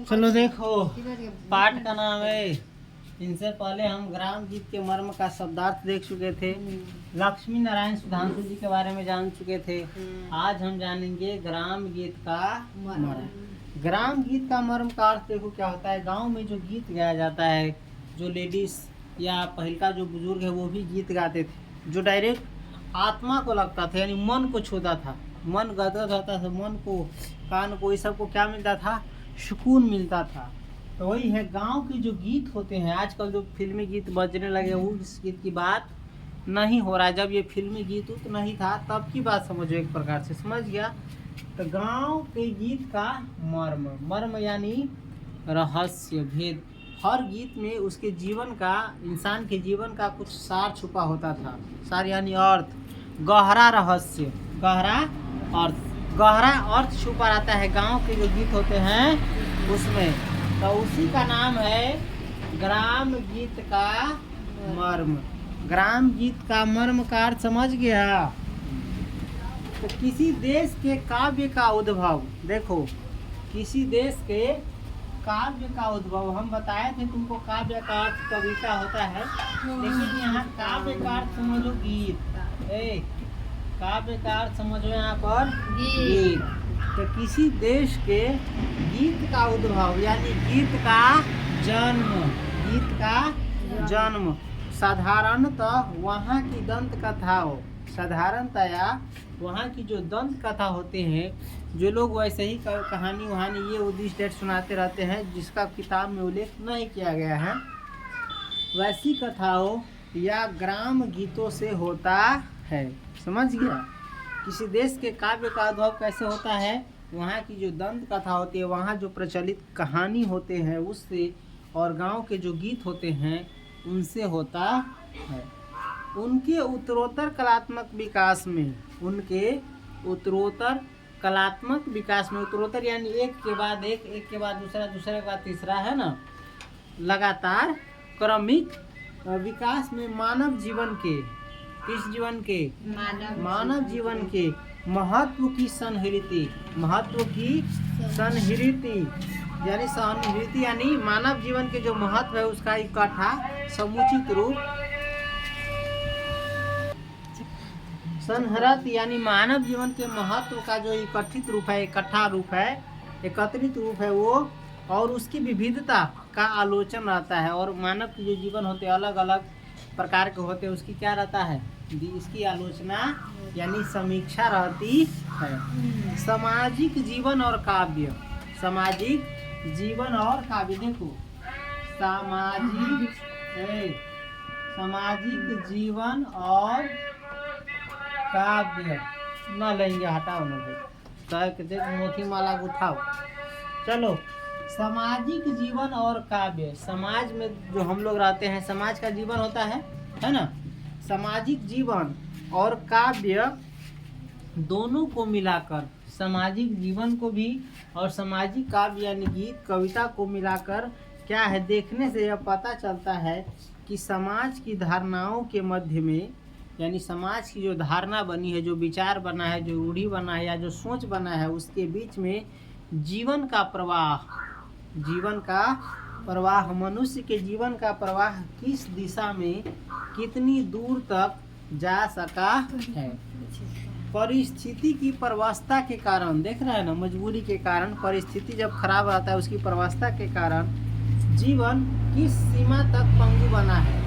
चलो देखो, पाठ का नाम है। इनसे पहले हम ग्राम गीत के मर्म का शब्दार्थ देख चुके थे, लक्ष्मी नारायण सुधांशु जी के बारे में जान चुके थे। आज हम जानेंगे ग्राम गीत का मर्म। ग्राम गीत का मर्म का अर्थ देखो क्या होता है। गांव में जो गीत गाया जाता है, जो लेडीज या पहिलका जो बुजुर्ग है वो भी गीत गाते थे, जो डायरेक्ट आत्मा को लगता था, यानी मन को छूता था, मन गदगद होता था, मन को, कान को, ये सबको क्या मिलता था, सुकून मिलता था। तो वही है, गांव के जो गीत होते हैं, आजकल जो फिल्मी गीत बजने लगे वो इस गीत की बात नहीं हो रहा है। जब ये फिल्मी गीत तो नहीं था तब की बात समझो, एक प्रकार से समझ गया। तो गांव के गीत का मर्म, मर्म यानी रहस्य, भेद। हर गीत में उसके जीवन का, इंसान के जीवन का कुछ सार छुपा होता था। सार यानी अर्थ, गहरा रहस्य, गहरा अर्थ, गहरा अर्थ छुपा रहता है गांव के जो गीत होते हैं उसमें। तो उसी का नाम है ग्राम गीत का मर्म। ग्राम गीत का मर्म का अर्थ समझ गया। तो किसी देश के काव्य का उद्भव, देखो किसी देश के काव्य का उद्भव, हम बताए थे तुमको काव्य का अर्थ कविता होता है, लेकिन यहाँ काव्य का अर्थ समझो गीत। काव्य का अर्थ समझो यहाँ पर गीत। तो किसी देश के गीत का उद्भव यानी गीत का जन्म, गीत का जन्म साधारणतः वहाँ की दंत कथाओं, साधारणतया वहाँ की जो दंत कथा होते हैं, जो लोग वैसे ही कहानी वहानी ये उद्दिष्ट डेट सुनाते रहते हैं जिसका किताब में उल्लेख नहीं किया गया है, वैसी कथाओं या ग्राम गीतों से होता है। समझ गया। किसी देश के काव्य का उद्भव कैसे होता है, वहाँ की जो दंत कथा होती है, वहाँ जो प्रचलित कहानी होते हैं उससे, और गांव के जो गीत होते हैं उनसे होता है। उनके उत्तरोत्तर कलात्मक विकास में, उनके उत्तरोत्तर कलात्मक विकास में, उत्तरोत्तर यानी एक के बाद एक, एक के बाद दूसरा, दूसरे के बाद तीसरा, है ना, लगातार क्रमिक विकास में मानव जीवन के, किस जीवन के, मानव जीवन के महत्व की संहृति, महत्व की संहृति यानी संहृति यानी मानव जीवन के जो महत्व है उसका इकट्ठा समुचित रूप, संहृत यानी मानव जीवन के महत्व का जो इकट्ठित रूप है, इकट्ठा रूप है, एकत्रित रूप है वो, और उसकी विविधता का आलोचन रहता है। और मानव के जो जीवन होते हैं अलग अलग प्रकार के होते हैं, उसकी क्या रहता है, इसकी आलोचना यानी समीक्षा रहती है। सामाजिक जीवन और काव्य, सामाजिक जीवन और काव्य, देखो सामाजिक सामाजिक जीवन और काव्य न लेंगे, हटाओ न भाई, मोती माला उठाओ। चलो, सामाजिक जीवन और काव्य, समाज में जो हम लोग रहते हैं, समाज का जीवन होता है ना, सामाजिक जीवन और काव्य दोनों को मिलाकर, सामाजिक जीवन को भी और सामाजिक काव्य यानी गीत कविता को मिलाकर क्या है, देखने से यह पता चलता है कि समाज की धारणाओं के मध्य में, यानी समाज की जो धारणा बनी है, जो विचार बना है, जो रूढ़ी बना है या जो सोच बना है, उसके बीच में जीवन का प्रवाह, जीवन का प्रवाह, मनुष्य के जीवन का प्रवाह किस दिशा में कितनी दूर तक जा सका है। परिस्थिति की प्रवस्था के कारण, देख रहा है ना, मजबूरी के कारण, परिस्थिति जब खराब रहता है उसकी प्रवस्था के कारण जीवन किस सीमा तक पंगु बना है,